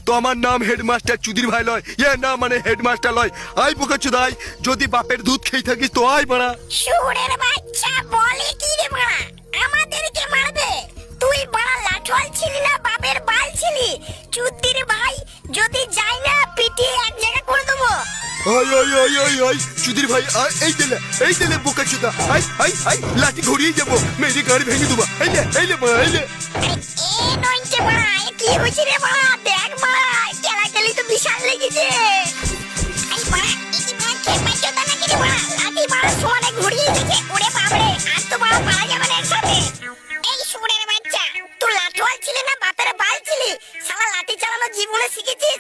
তো আমার নাম হেডমাস্টার চুদির ভাই লয়, ইয়ে না মানে হেডমাস্টার লয়। আই বোকা চুদাই, যদি বাপের দুধ খেয়ে থাকিস তো আই মারা। শুয়োরের বাচ্চা বলে কি রে মারা, আমাদেরকে মারবে? তুই বড় লাঠোয়াল ছিলি না বাপের বাল ছিলি? চুদির ভাই যদি যাই না পিটিয়ে এক জায়গা করে দেবো। আই আই আই আই আই চুদির ভাই আই, এই দিলে বোকা চুদা, আই আই আই লাঠি ঘুরিয়ে যাবো, মেরে গাড়ি ভেঙে দেবো। এই লে মারা, এই লে। এ নইছে মারা, এ কি হইছে রে মারা? দেখ মারা, খেলাখেলি তো বিশাল লেগেছে। এই মারা, এই কি মারা খেপা চোদা নাকি রে মারা? লাঠি মারা সোয়ানে ঘুরিয়ে দিচ্ছে, ওরে বাপরে, আর তো মারা পারা যাবে না একসাথে। এই শুয়োরের বাচ্চা, তুই লাঠোয়াল ছিলি না বাপের বাল ছিলি? শালা লাঠি চালানো জীবনে শিখেছিস?